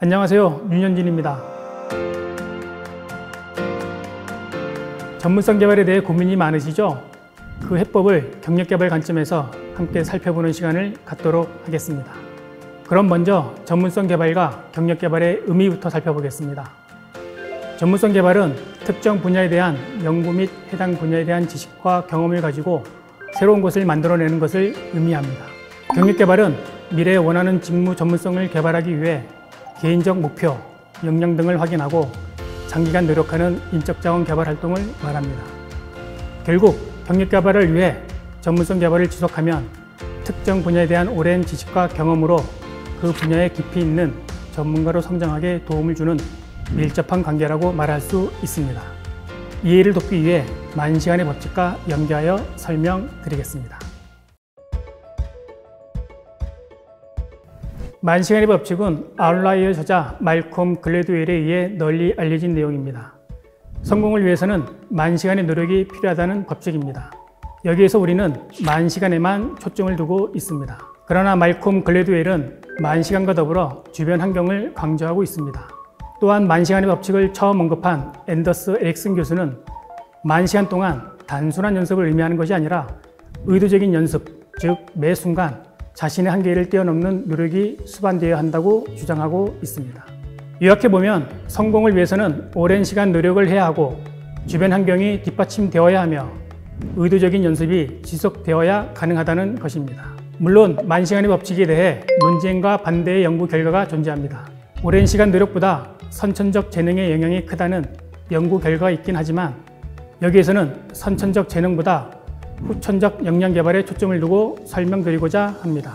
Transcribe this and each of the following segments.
안녕하세요, 윤현진입니다. 전문성 개발에 대해 고민이 많으시죠? 그 해법을 경력개발 관점에서 함께 살펴보는 시간을 갖도록 하겠습니다. 그럼 먼저 전문성 개발과 경력개발의 의미부터 살펴보겠습니다. 전문성 개발은 특정 분야에 대한 연구 및 해당 분야에 대한 지식과 경험을 가지고 새로운 것을 만들어내는 것을 의미합니다. 경력개발은 미래에 원하는 직무 전문성을 개발하기 위해 개인적 목표, 역량 등을 확인하고 장기간 노력하는 인적자원 개발 활동을 말합니다. 결국 경력개발을 위해 전문성 개발을 지속하면 특정 분야에 대한 오랜 지식과 경험으로 그 분야에 깊이 있는 전문가로 성장하게 도움을 주는 밀접한 관계라고 말할 수 있습니다. 이해를 돕기 위해 만시간의 법칙과 연계하여 설명드리겠습니다. 만시간의 법칙은 아웃라이어 저자 말콤 글래드웰에 의해 널리 알려진 내용입니다. 성공을 위해서는 만시간의 노력이 필요하다는 법칙입니다. 여기에서 우리는 만시간에만 초점을 두고 있습니다. 그러나 말콤 글래드웰은 만시간과 더불어 주변 환경을 강조하고 있습니다. 또한 만시간의 법칙을 처음 언급한 앤더스 에릭슨 교수는 만시간 동안 단순한 연습을 의미하는 것이 아니라 의도적인 연습, 즉 매 순간 자신의 한계를 뛰어넘는 노력이 수반되어야 한다고 주장하고 있습니다. 요약해보면 성공을 위해서는 오랜 시간 노력을 해야 하고 주변 환경이 뒷받침되어야 하며 의도적인 연습이 지속되어야 가능하다는 것입니다. 물론 만시간의 법칙에 대해 논쟁과 반대의 연구 결과가 존재합니다. 오랜 시간 노력보다 선천적 재능의 영향이 크다는 연구 결과가 있긴 하지만 여기에서는 선천적 재능보다 후천적 역량 개발에 초점을 두고 설명드리고자 합니다.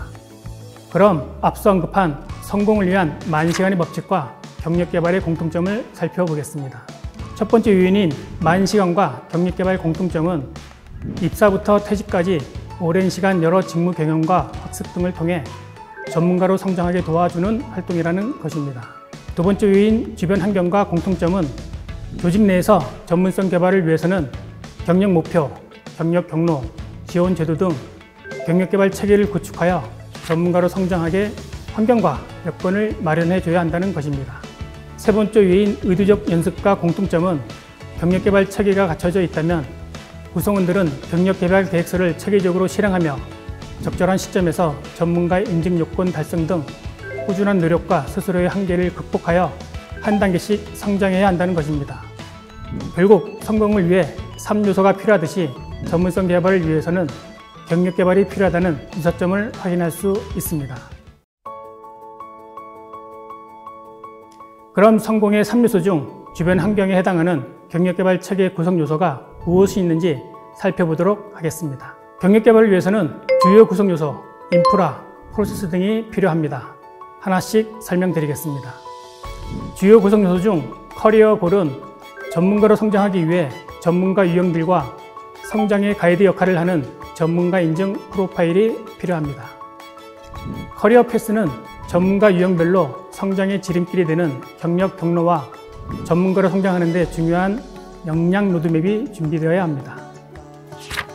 그럼 앞서 언급한 성공을 위한 만시간의 법칙과 경력개발의 공통점을 살펴보겠습니다. 첫 번째 요인인 만시간과 경력개발 공통점은 입사부터 퇴직까지 오랜 시간 여러 직무 경험과 학습 등을 통해 전문가로 성장하게 도와주는 활동이라는 것입니다. 두 번째 요인 주변 환경과 공통점은 조직 내에서 전문성 개발을 위해서는 경력 목표, 경력 경로, 지원 제도 등 경력개발 체계를 구축하여 전문가로 성장하게 환경과 여건을 마련해 줘야 한다는 것입니다. 세 번째 요인 의도적 연습과 공통점은 경력개발 체계가 갖춰져 있다면 구성원들은 경력개발 계획서를 체계적으로 실행하며 적절한 시점에서 전문가의 인증 요건 달성 등 꾸준한 노력과 스스로의 한계를 극복하여 한 단계씩 성장해야 한다는 것입니다. 결국 성공을 위해 3요소가 필요하듯이 전문성 개발을 위해서는 경력 개발이 필요하다는 이서점을 확인할 수 있습니다. 그럼 성공의 3요소 중 주변 환경에 해당하는 경력 개발 체계 구성 요소가 무엇이 있는지 살펴보도록 하겠습니다. 경력 개발을 위해서는 주요 구성 요소, 인프라, 프로세스 등이 필요합니다. 하나씩 설명드리겠습니다. 주요 구성 요소 중 커리어 골은 전문가로 성장하기 위해 전문가 유형들과 성장의 가이드 역할을 하는 전문가 인증 프로파일이 필요합니다. 커리어 패스는 전문가 유형별로 성장의 지름길이 되는 경력 경로와 전문가로 성장하는 데 중요한 역량 로드맵이 준비되어야 합니다.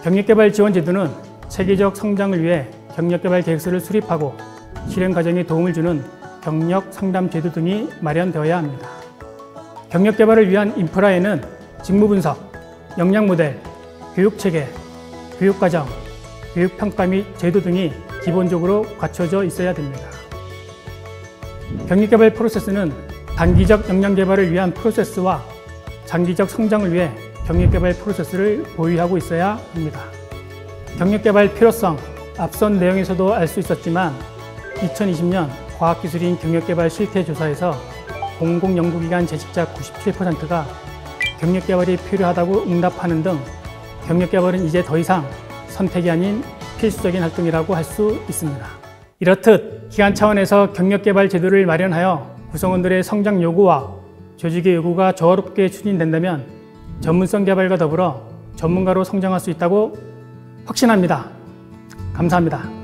경력개발 지원 제도는 체계적 성장을 위해 경력개발 계획서를 수립하고 실행 과정에 도움을 주는 경력 상담 제도 등이 마련되어야 합니다. 경력개발을 위한 인프라에는 직무 분석, 역량 모델, 교육체계, 교육과정, 교육평가 및 제도 등이 기본적으로 갖춰져 있어야 됩니다. 경력개발 프로세스는 단기적 역량 개발을 위한 프로세스와 장기적 성장을 위해 경력개발 프로세스를 보유하고 있어야 합니다. 경력개발 필요성, 앞선 내용에서도 알 수 있었지만 2020년 과학기술인 경력개발 실태조사에서 공공연구기관 재직자 97%가 경력개발이 필요하다고 응답하는 등 경력개발은 이제 더 이상 선택이 아닌 필수적인 활동이라고 할 수 있습니다. 이렇듯 기관 차원에서 경력개발 제도를 마련하여 구성원들의 성장 요구와 조직의 요구가 조화롭게 추진된다면 전문성 개발과 더불어 전문가로 성장할 수 있다고 확신합니다. 감사합니다.